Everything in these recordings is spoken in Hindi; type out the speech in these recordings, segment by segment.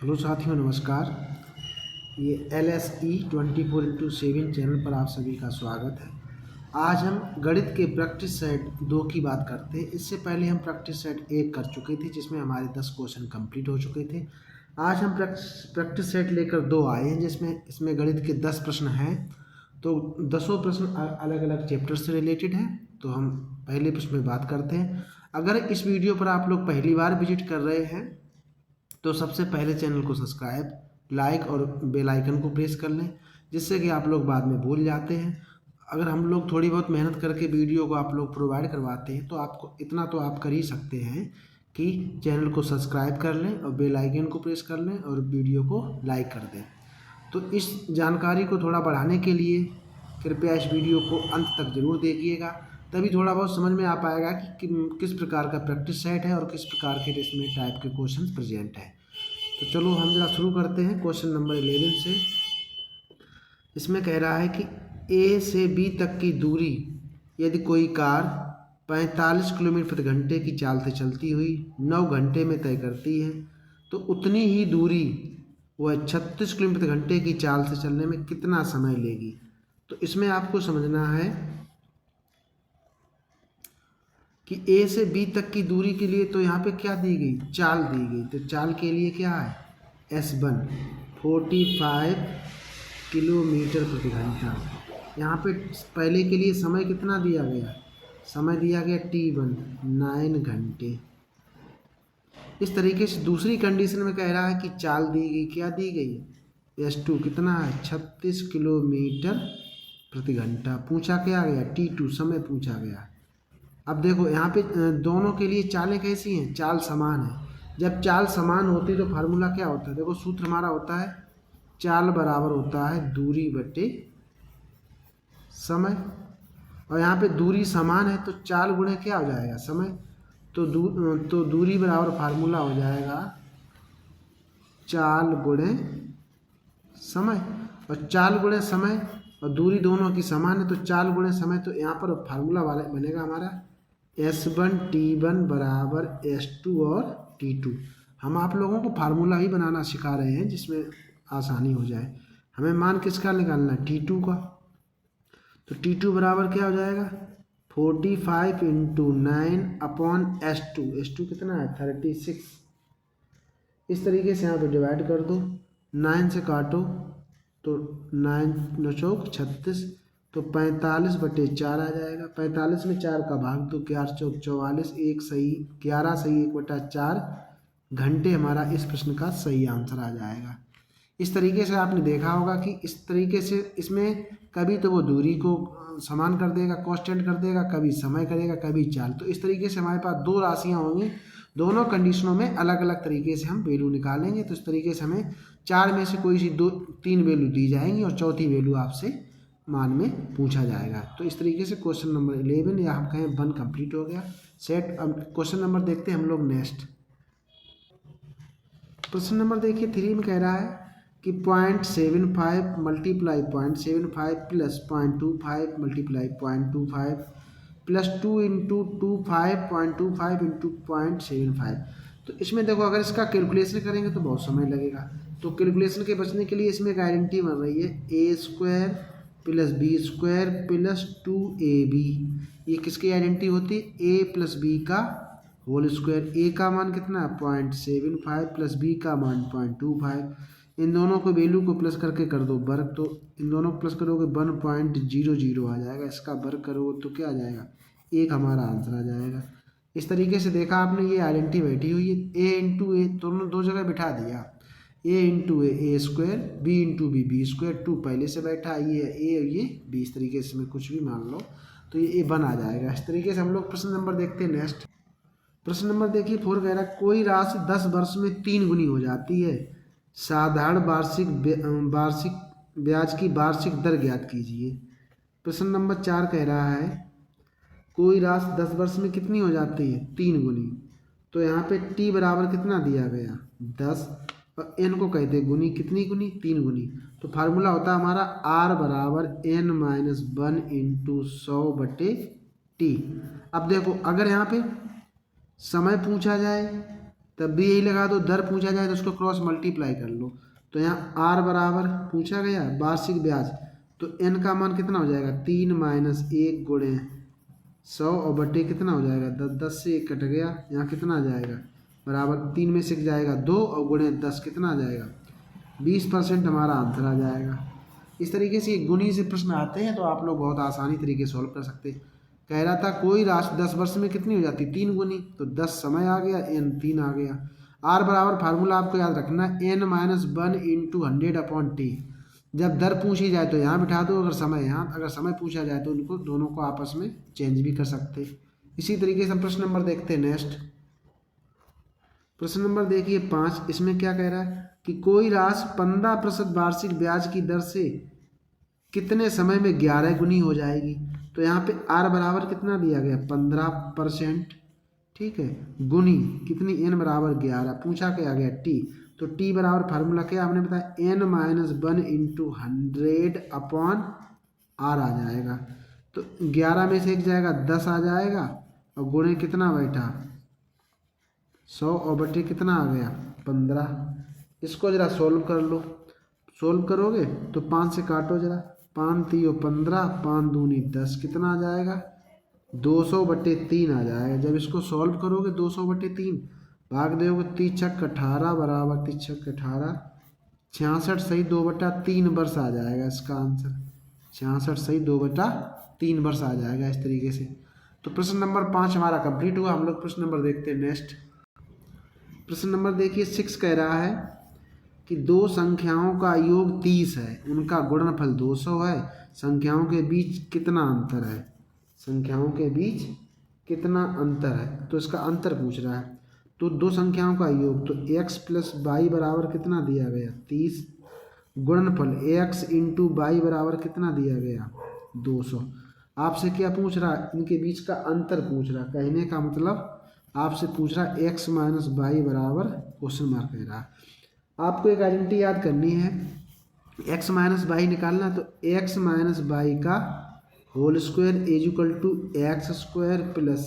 हेलो साथियों, नमस्कार। ये LSE 24x7 चैनल पर आप सभी का स्वागत है। आज हम गणित के प्रैक्टिस सेट 2 की बात करते हैं। इससे पहले हम प्रैक्टिस सेट 1 कर चुके थे, जिसमें हमारे 10 क्वेश्चन कंप्लीट हो चुके थे। आज हम प्रैक्टिस सेट लेकर 2 आए हैं, जिसमें इसमें गणित के 10 प्रश्न हैं। तो 10 प्रश्न अलग अलग चैप्टर से रिलेटेड हैं। तो हम पहले प्रश्न में बात करते हैं। अगर इस वीडियो पर आप लोग पहली बार विजिट कर रहे हैं तो सबसे पहले चैनल को सब्सक्राइब, लाइक और बेल आइकन को प्रेस कर लें, जिससे कि आप लोग बाद में भूल जाते हैं। अगर हम लोग थोड़ी बहुत मेहनत करके वीडियो को आप लोग प्रोवाइड करवाते हैं तो आपको इतना तो आप कर ही सकते हैं कि चैनल को सब्सक्राइब कर लें और बेल आइकन को प्रेस कर लें और वीडियो को लाइक कर दें। तो इस जानकारी को थोड़ा बढ़ाने के लिए कृपया इस वीडियो को अंत तक ज़रूर देखिएगा, तभी थोड़ा बहुत समझ में आ पाएगा कि किस प्रकार का प्रैक्टिस सेट है और किस प्रकार के इसमें टाइप के क्वेश्चन प्रेजेंट हैं। तो चलो हम जरा शुरू करते हैं क्वेश्चन नंबर 11 से। इसमें कह रहा है कि A से B तक की दूरी यदि कोई कार 45 किलोमीटर प्रति घंटे की चाल से चलती हुई 9 घंटे में तय करती है, तो उतनी ही दूरी वह 36 किलोमीटर प्रति घंटे की चाल से चलने में कितना समय लेगी। तो इसमें आपको समझना है कि A से B तक की दूरी के लिए तो यहाँ पे क्या दी गई, चाल दी गई। तो चाल के लिए क्या है, S1 45 किलोमीटर प्रति घंटा। यहाँ पे पहले के लिए समय कितना दिया गया, समय दिया गया T1 9 घंटे। इस तरीके से दूसरी कंडीशन में कह रहा है कि चाल दी गई, क्या दी गई, S2 कितना है 36 किलोमीटर प्रति घंटा। पूछा क्या गया, T2 समय पूछा गया। अब देखो यहाँ पे दोनों के लिए चालें कैसी हैं, चाल समान है। जब चाल समान होती है तो फार्मूला क्या होता है, देखो सूत्र हमारा होता है चाल बराबर होता है दूरी बटे समय। और यहाँ पे दूरी समान है तो चाल गुणे क्या हो जाएगा, समय। तो दूरी बराबर फार्मूला हो जाएगा चाल गुणे समय। और चाल गुणे समय और दूरी दोनों की समान है तो चाल गुणे समय। तो यहाँ पर फार्मूला वाला बनेगा हमारा S1 T1 बराबर S2 और T2। हम आप लोगों को फार्मूला ही बनाना सिखा रहे हैं जिसमें आसानी हो जाए। हमें मान किसका निकालना है, T2 का। तो T2 बराबर क्या हो जाएगा 45 इंटू 9 अपॉन S2 कितना है 36। इस तरीके से यहाँ पे डिवाइड कर दो, 9 से काटो तो 9 9 चौक 36, तो 45 बटे 4 आ जाएगा। 45 में 4 का भाग दो, 4 चौक 44, 1 सही 11 सही 1 बटा 4 घंटे हमारा इस प्रश्न का सही आंसर आ जाएगा। इस तरीके से आपने देखा होगा कि इस तरीके से इसमें कभी तो वो दूरी को समान कर देगा, कांस्टेंट कर देगा, कभी समय करेगा, कभी चाल। तो इस तरीके से हमारे पास 2 राशियाँ होंगी, दोनों कंडीशनों में अलग अलग तरीके से हम वैल्यू निकालेंगे। तो इस तरीके से हमें 4 में से कोई सी 3 वैल्यू दी जाएंगी और चौथी वैल्यू आपसे मान में पूछा जाएगा। तो इस तरीके से क्वेश्चन नंबर 11 या हम कहें 1 कंप्लीट हो गया सेट। अब क्वेश्चन नंबर देखते हैं हम लोग नेक्स्ट। प्रश्न नंबर देखिए 3 में कह रहा है कि 0.75 multiply 0.75 plus 0.25 multiply 0.25 plus 2 into 25 0.25 into 0.75। तो इसमें देखो अगर इसका कैलकुलेशन करेंगे तो बहुत समय लगेगा। तो कैलकुलेशन के बचने के लिए इसमें एक आइडेंटिटी बन रही है A² plus B² plus 2AB। ये किसकी आइडेंटिटी होती है, A प्लस B का होल स्क्वायर। A का मान कितना है 0.75 प्लस B का मान 0.25। इन दोनों को वैल्यू को प्लस करके कर दो वर्ग, तो इन दोनों को प्लस करोगे 1.00 आ जाएगा। इसका वर्ग करोगे तो क्या आ जाएगा, 1 हमारा आंसर आ जाएगा। इस तरीके से देखा आपने, ये आइडेंटिटी बैठी हुई है। A इंटू ए दोनों 2 जगह बिठा दिया, A into A² B into B² 2 पहले से बैठा, ये A और ये B। इस तरीके से मैं कुछ भी मान लो तो ये A1 आ जाएगा। इस तरीके से हम लोग प्रश्न नंबर देखते हैं नेक्स्ट। प्रश्न नंबर देखिए 4 कह रहा है कोई राशि 10 वर्ष में 3 गुनी हो जाती है, साधारण वार्षिक ब्याज की वार्षिक दर ज्ञात कीजिए। प्रश्न नंबर 4 कह रहा है कोई राशि 10 वर्ष में कितनी हो जाती है, 3 गुनी। तो यहाँ पे T बराबर कितना दिया गया 10 और N को कहते हैं गुनी, कितनी गुनी 3 गुनी। तो फार्मूला होता है हमारा R बराबर N-1 इंटू 100 बटे T। अब देखो अगर यहाँ पे समय पूछा जाए तब भी यही लगा दो। दर पूछा जाए तो उसको क्रॉस मल्टीप्लाई कर लो। तो यहाँ आर बराबर पूछा गया वार्षिक ब्याज, तो एन का मान कितना हो जाएगा 3 माइनस 1 गुणे 100 और बटे कितना हो जाएगा 10। 10 से 1 कट गया, यहाँ कितना आ जाएगा बराबर 3 में से जाएगा 2 और गुणे 10 कितना आ जाएगा 20% हमारा आंसर आ जाएगा। इस तरीके से गुणी से प्रश्न आते हैं तो आप लोग बहुत आसानी तरीके से सॉल्व कर सकते हैं। कह रहा था कोई राशि 10 वर्ष में कितनी हो जाती 3 गुनी, तो 10 समय आ गया, एन 3 आ गया। आर बराबर फार्मूला आपको याद रखना है एन माइनस 1 इंटू 100/t। जब दर पूछी जाए तो यहाँ बिठा दो, अगर समय यहाँ, अगर समय पूछा जाए तो उनको दोनों को आपस में चेंज भी कर सकते। इसी तरीके से हम प्रश्न नंबर देखते हैं नेक्स्ट। प्रश्न नंबर देखिए 5। इसमें क्या कह रहा है कि कोई राशि 15% वार्षिक ब्याज की दर से कितने समय में 11 गुनी हो जाएगी। तो यहाँ पे आर बराबर कितना दिया गया 15%, ठीक है, गुनी कितनी एन बराबर 11, पूछा क्या गया टी। तो टी बराबर फार्मूला क्या आपने बताया एन माइनस 1 इंटू 100/r आ जाएगा। तो 11 में से एक जाएगा 10 आ जाएगा और गुणे कितना बैठा 100 और बटे कितना आ गया 15। इसको जरा सोल्व कर लो। सोल्व करोगे तो 5 से काटो जरा, 5 3 15, 5 दूनी 10 कितना आ जाएगा 200/3 आ जाएगा। जब इसको सॉल्व करोगे 200/3 भाग दोगे 3 छक 18 बराबर 3 छक 18 66 सही 2/3 वर्ष आ जाएगा इसका आंसर। 66 सही 2/3 वर्ष आ जाएगा इस तरीके से। तो प्रश्न नंबर 5 हमारा कंप्लीट हुआ। हम लोग प्रश्न नंबर देखते हैं नेक्स्ट। प्रश्न नंबर देखिए 6 कह रहा है कि दो संख्याओं का योग 30 है, उनका गुणनफल 200 है, संख्याओं के बीच कितना अंतर है। संख्याओं के बीच कितना अंतर है, तो इसका अंतर पूछ रहा है। तो दो संख्याओं का योग, तो x प्लस वाई बराबर कितना दिया गया 30, गुणनफल x इंटू वाई बराबर कितना दिया गया 200। आपसे क्या पूछ रहा है, इनके बीच का अंतर पूछ रहा है। कहने का मतलब आपसे पूछ रहा है x माइनस वाई बराबर क्वेश्चन मार्क कह रहा है। आपको एक आइडेंटिटी याद करनी है, x माइनस वाई निकालना, तो x माइनस वाई का whole square is equal to X square plus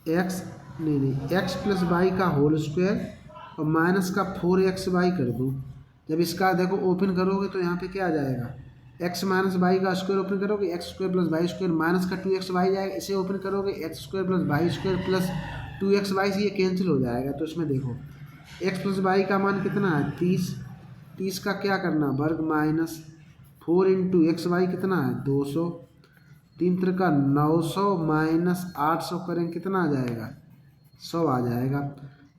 X X plus Y का होल स्क्वायर और माइनस का 4xy कर दो। जब इसका देखो ओपन करोगे तो यहाँ पे क्या आ जाएगा x माइनस वाई का स्क्वायर ओपन करोगे X square plus Y square minus का 2xy जाएगा। इसे ओपन करोगे X square plus Y square plus 2xy से ये कैंसिल हो जाएगा। तो इसमें देखो x प्लस वाई का मान कितना है 30, 30 का क्या करना वर्ग माइनस 4 इंटू एक्स वाई कितना है 200, 3 3 का 900 माइनस 800 करें कितना आ जाएगा 100 आ जाएगा।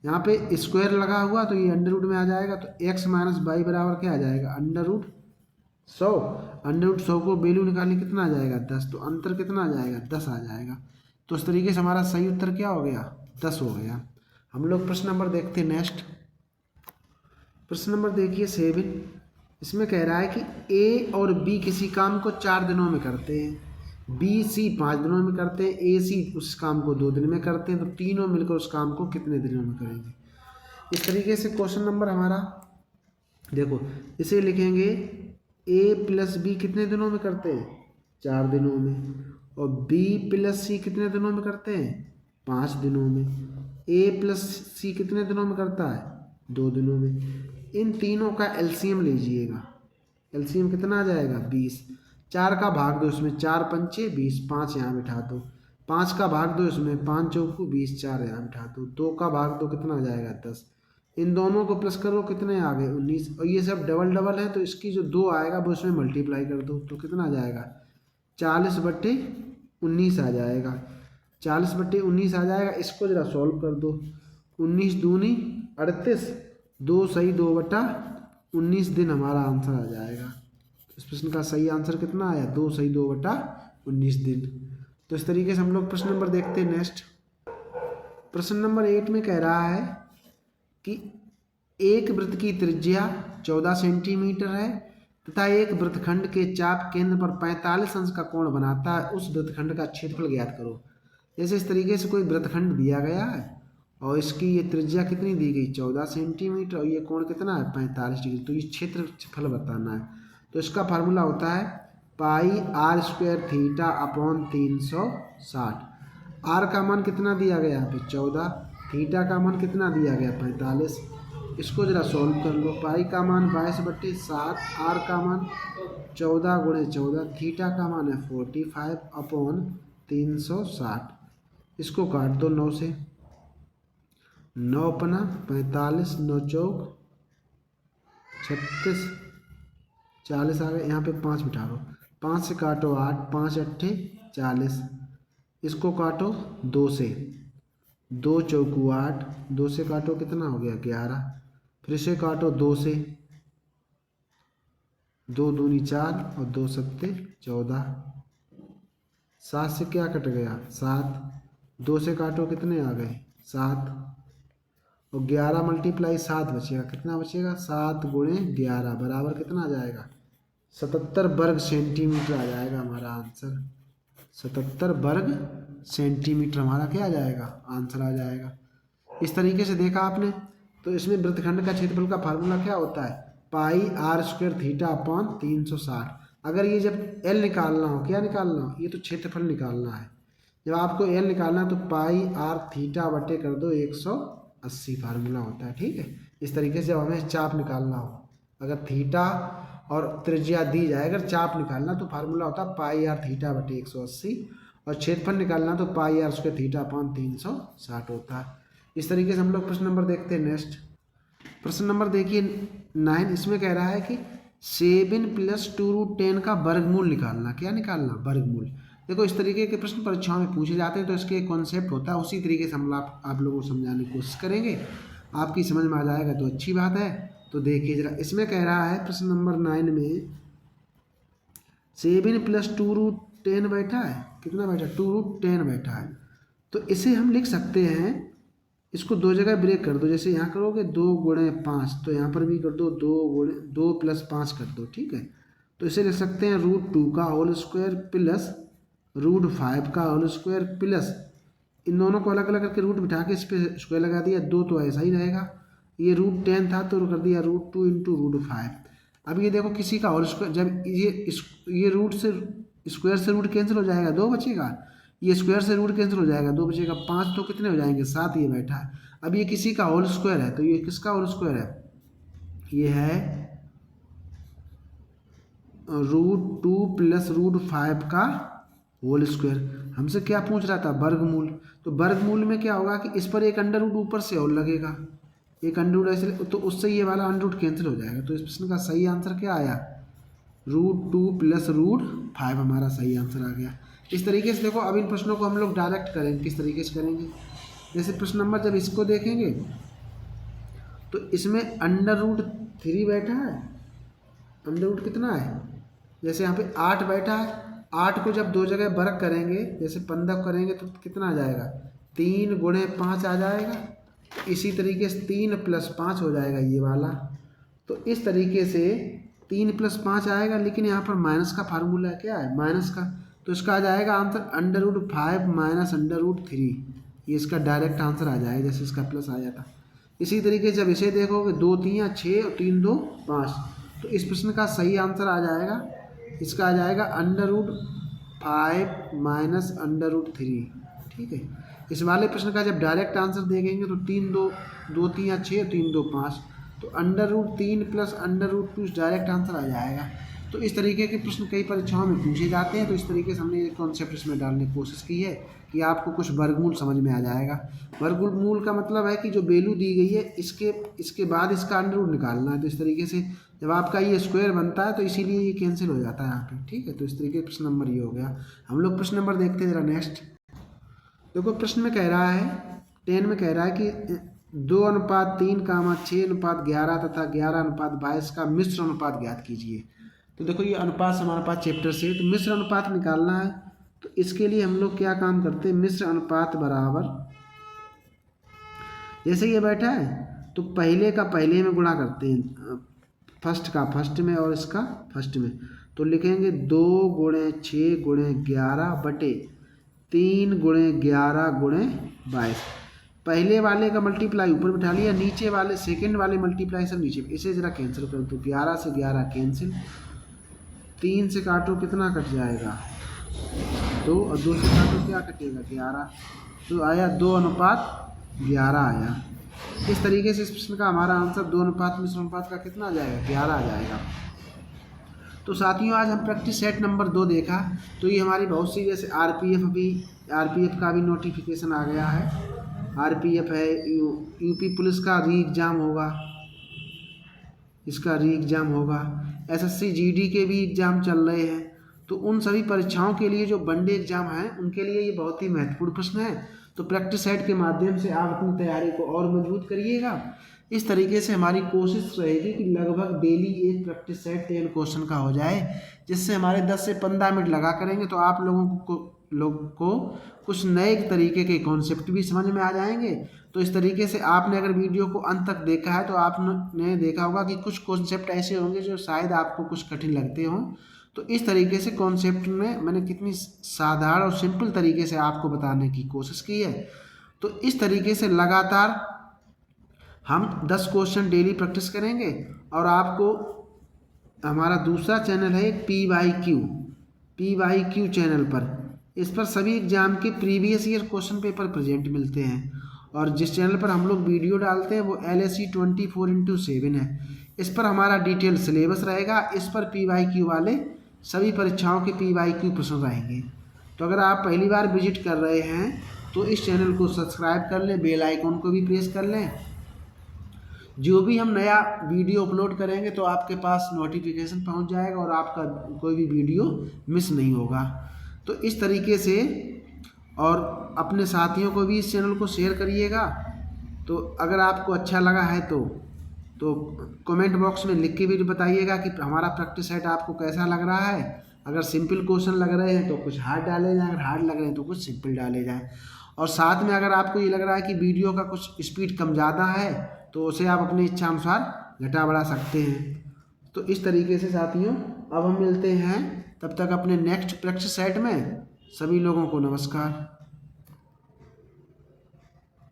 यहाँ पे स्क्वायर लगा हुआ तो ये अंडर रूट में आ जाएगा। तो x माइनस वाई बराबर क्या आ जाएगा अंडर रूट 100। अंडर रूट 100 को वैल्यू निकालने कितना आ जाएगा 10, तो अंतर कितना आ जाएगा 10 आ जाएगा। तो इस तरीके से हमारा सही उत्तर क्या हो गया 10 हो गया। हम लोग प्रश्न नंबर देखते हैं नेक्स्ट। प्रश्न नंबर देखिए 7। इसमें कह रहा है कि A और B किसी काम को 4 दिनों में करते हैं, B C 5 दिनों में करते हैं, A C उस काम को 2 दिन में करते हैं, तो तीनों मिलकर उस काम को कितने दिनों में करेंगे। इस तरीके से क्वेश्चन नंबर हमारा देखो, इसे लिखेंगे A प्लस B कितने दिनों में करते हैं 4 दिनों में, और B प्लस C कितने दिनों में करते हैं 5 दिनों में, A प्लस C कितने दिनों में करता है 2 दिनों में। इन तीनों का एलसीएम लीजिएगा, एलसीएम कितना आ जाएगा 20। 4 का भाग दो इसमें, 4 पंचे 20, 5 यहाँ बिठा दो। 5 का भाग दो इसमें, 5 चौको 20, 4 यहाँ बिठा दो। 2 का भाग दो कितना आ जाएगा 10। इन दोनों को प्लस करो कितने आ गए 19, और ये सब डबल डबल है तो इसकी जो 2 आएगा वो इसमें मल्टीप्लाई कर दो तो कितना आ जाएगा 40/19 आ जाएगा। 40/19 आ जाएगा। इसको जरा सॉल्व कर दो, 19 दूनी 38, 2 सही 2/19 दिन हमारा आंसर आ जाएगा। इस प्रश्न का सही आंसर कितना आया 2 सही 2/19 दिन। तो इस तरीके से हम लोग प्रश्न नंबर देखते हैं नेक्स्ट। प्रश्न नंबर 8 में कह रहा है कि एक वृत्त की त्रिज्या 14 सेंटीमीटर है तथा एक वृत्तखंड के चाप केंद्र पर 45 अंश का कोण बनाता है, उस वृत्तखंड का क्षेत्रफल ज्ञात करो। जैसे इस तरीके से कोई वृत्तखंड दिया गया है और इसकी ये त्रिज्या कितनी दी गई 14 सेंटीमीटर और ये कोण कितना है 45 डिग्री, तो ये क्षेत्रफल बताना है। तो इसका फार्मूला होता है pi R square theta upon 360। R का मान कितना दिया गया यहाँ पे 14, थीटा का मान कितना दिया गया 45। इसको ज़रा सॉल्व कर लो। पाई का मान 22/7, आर का मान 14 × 14, थीटा का मान है 45/360। इसको काट दो 9 से, 9 × 45, 9 चौक 36, 40 आ गए। यहाँ पे 5 बिठा दो, 5 से काटो 8, 5 अट्ठे 40। इसको काटो 2 से, 2 चौकू 8, 2 से काटो कितना हो गया 11। फिर इसे काटो 2 से, 2 दूनी 4 और 2 सत्ते 14। 7 से क्या कट गया 7, 2 से काटो कितने आ गए 7, और 11 × 7 बचेगा, कितना बचेगा 7 × 11 बराबर कितना आ जाएगा 77 वर्ग सेंटीमीटर आ जाएगा हमारा आंसर। 77 वर्ग सेंटीमीटर हमारा क्या आ जाएगा आंसर आ जाएगा। इस तरीके से देखा आपने। तो इसमें वृत्तखंड का क्षेत्रफल का फार्मूला क्या होता है, पाई r² θ/360। अगर ये जब L निकालना हो, क्या निकालना हो, ये तो क्षेत्रफल निकालना है। जब आपको L निकालना है तो पाई r θ बटे कर दो 180 फार्मूला होता है। ठीक है, इस तरीके से जब हमें चाप निकालना हो, अगर थीटा और त्रिज्या दी जाए, अगर चाप निकालना तो फार्मूला होता है पाई r θ बटे 180, और क्षेत्रफल निकालना तो पाई r² θ/360 होता है। इस तरीके से हम लोग प्रश्न नंबर देखते हैं। नेक्स्ट प्रश्न नंबर देखिए 9। इसमें कह रहा है कि 7 + 2√10 का वर्गमूल निकालना। क्या निकालना, वर्गमूल। देखो इस तरीके के प्रश्न परीक्षाओं में पूछे जाते हैं, तो इसके एक कॉन्सेप्ट होता है, उसी तरीके से हम आप लोगों को समझाने की कोशिश करेंगे। आपकी समझ में आ जाएगा तो अच्छी बात है। तो देखिए जरा, इसमें कह रहा है प्रश्न नंबर 9 में 7 + 2√10 बैठा है, कितना बैठा 2√10 बैठा है। तो इसे हम लिख सकते हैं, इसको 2 जगह ब्रेक कर दो। जैसे यहाँ करोगे 2 × 5, तो यहाँ पर भी कर दो 2 + 5 कर दो। ठीक है, तो इसे लिख सकते हैं √2 का होल स्क्वायर प्लस √5 का होल स्क्वायर प्लस, इन दोनों को अलग अलग करके रूट बिठा के इस पर स्क्वायर लगा दिया, 2 तो ऐसा ही रहेगा। ये √10 था तो कर दिया √2 × √5। अब ये देखो किसी का होल स्क्वायर, जब ये रूट से स्क्वायर से रूट कैंसिल हो जाएगा, 2 बचेगा। ये स्क्वायर से रूट कैंसिल हो जाएगा, 2 बचेगा। 5 तो कितने हो जाएंगे 7, ये बैठा है। अब ये किसी का होल स्क्वायर है, तो ये किसका होल स्क्वायर है, ये है √2 + √5 का होल स्क्वायर। हमसे क्या पूछ रहा था, वर्गमूल। तो वर्गमूल में क्या होगा कि इस पर एक अंडर रूट ऊपर से और लगेगा, एक अंडर रूट ऐसे, तो उससे ये वाला अंडर रूट कैंसिल हो जाएगा। तो इस प्रश्न का सही आंसर क्या आया, √2 + √5 हमारा सही आंसर आ गया। इस तरीके से देखो, अब इन प्रश्नों को हम लोग डायरेक्ट करेंगे। किस तरीके से करेंगे, जैसे प्रश्न नंबर जब इसको देखेंगे तो इसमें √3 बैठा है, अंडर रूट कितना है, जैसे यहाँ पे 8 बैठा है। 8 को जब 2 जगह वर्ग करेंगे, जैसे 15 करेंगे तो कितना आ जाएगा 3 × 5 आ जाएगा। इसी तरीके से 3 + 5 हो जाएगा ये वाला। तो इस तरीके से 3 + 5 आएगा, लेकिन यहाँ पर माइनस का फार्मूला क्या है, माइनस का। तो इसका आ जाएगा आंसर √5 - √3। ये इसका डायरेक्ट आंसर आ जाएगा, जैसे इसका प्लस आ जाता। इसी तरीके से जब इसे देखोगे 2 × 3 = 6 और 3 × 2 = 5। तो इस प्रश्न का सही आंसर आ जाएगा, इसका आ जाएगा √5 - √3। ठीक है, इस वाले प्रश्न का जब डायरेक्ट आंसर देखेंगे तो 3 2 2 3 = 6, 3 2 5, तो √3 + √2 डायरेक्ट आंसर आ जाएगा। तो इस तरीके के प्रश्न कई परीक्षाओं में पूछे जाते हैं। तो इस तरीके से हमने एक कॉन्सेप्ट इसमें डालने की कोशिश की है कि आपको कुछ वर्गमूल समझ में आ जाएगा। वर्गमूल का मतलब है कि जो वैल्यू दी गई है इसके बाद इसका अंडर रूट निकालना है। तो इस तरीके से जब आपका ये स्क्वायर बनता है तो इसीलिए ये कैंसिल हो जाता है यहाँ पे। ठीक है, तो इस तरीके प्रश्न नंबर ये हो गया। हम लोग प्रश्न नंबर देखते हैं जरा नेक्स्ट। देखो प्रश्न में कह रहा है 10 में कह रहा है कि 2:3, 6:11 तथा 11:22 का मिश्र अनुपात ज्ञात कीजिए। तो देखो ये अनुपात समानुपात चैप्टर से, तो मिश्र अनुपात निकालना है। तो इसके लिए हम लोग क्या काम करते हैं, मिश्र अनुपात बराबर, जैसे ये बैठा है तो पहले का पहले में गुणा करते हैं, फर्स्ट का फर्स्ट में और इसका फर्स्ट में। तो लिखेंगे 2 × 6 × 11 बटे 3 × 11 × 22। पहले वाले का मल्टीप्लाई ऊपर बिठा लिया, नीचे वाले सेकंड वाले मल्टीप्लाई सब नीचे। इसे जरा कैंसिल करो तो 11 से 11 कैंसिल, 3 से काटो कितना कट जाएगा 2, और 2 से काटो क्या कटेगा 11। तो आया 2:3। 11 आया। इस तरीके से इस प्रश्न का हमारा आंसर 2 अनुपात मिश्र अनुपात का कितना आ जाएगा, 11 आ जाएगा। तो साथियों आज हम प्रैक्टिस सेट नंबर 2 देखा। तो ये हमारी बहुत सी, जैसे आरपीएफ का भी नोटिफिकेशन आ गया है। आरपीएफ है, यूपी पुलिस का री एग्ज़ाम होगा, इसका री एग्ज़ाम होगा। एसएससी जीडी के भी एग्ज़ाम चल रहे हैं। तो उन सभी परीक्षाओं के लिए जो वनडे एग्ज़ाम हैं उनके लिए ये बहुत ही महत्वपूर्ण प्रश्न है। तो प्रैक्टिस सेट के माध्यम से आप अपनी तैयारी को और मजबूत करिएगा। इस तरीके से हमारी कोशिश रहेगी कि लगभग डेली एक प्रैक्टिस सेट 10 क्वेश्चन का हो जाए, जिससे हमारे 10 से 15 मिनट लगा करेंगे तो आप लोगों को कुछ नए तरीके के कॉन्सेप्ट भी समझ में आ जाएंगे। तो इस तरीके से आपने अगर वीडियो को अंत तक देखा है तो आपने देखा होगा कि कुछ कॉन्सेप्ट ऐसे होंगे जो शायद आपको कुछ कठिन लगते हों। तो इस तरीके से कॉन्सेप्ट में मैंने कितनी साधारण और सिंपल तरीके से आपको बताने की कोशिश की है। तो इस तरीके से लगातार हम 10 क्वेश्चन डेली प्रैक्टिस करेंगे। और आपको हमारा दूसरा चैनल है PYQ चैनल पर, इस पर सभी एग्जाम के previous year question paper present मिलते हैं। और जिस चैनल पर हम लोग वीडियो डालते हैं वो LSE 24x7 है। इस पर हमारा डिटेल सिलेबस रहेगा। इस पर PYQ वाले सभी परीक्षाओं के PYQ प्रश्न रहेंगे। तो अगर आप पहली बार विजिट कर रहे हैं तो इस चैनल को सब्सक्राइब कर लें, बेल आइकॉन को भी प्रेस कर लें। जो भी हम नया वीडियो अपलोड करेंगे तो आपके पास नोटिफिकेशन पहुंच जाएगा और आपका कोई भी वीडियो मिस नहीं होगा। तो इस तरीके से, और अपने साथियों को भी इस चैनल को शेयर करिएगा। तो अगर आपको अच्छा लगा है तो कमेंट बॉक्स में लिख के भी बताइएगा कि हमारा प्रैक्टिस सेट आपको कैसा लग रहा है। अगर सिंपल क्वेश्चन लग रहे हैं तो कुछ हार्ड डाले जाएँ, अगर हार्ड लग रहे हैं तो कुछ सिंपल डाले जाएँ। और साथ में अगर आपको ये लग रहा है कि वीडियो का कुछ स्पीड कम ज़्यादा है तो उसे आप अपनी इच्छा अनुसार घटा बढ़ा सकते हैं। तो इस तरीके से साथियों अब हम मिलते हैं, तब तक अपने नेक्स्ट प्रैक्टिस सेट में। सभी लोगों को नमस्कार।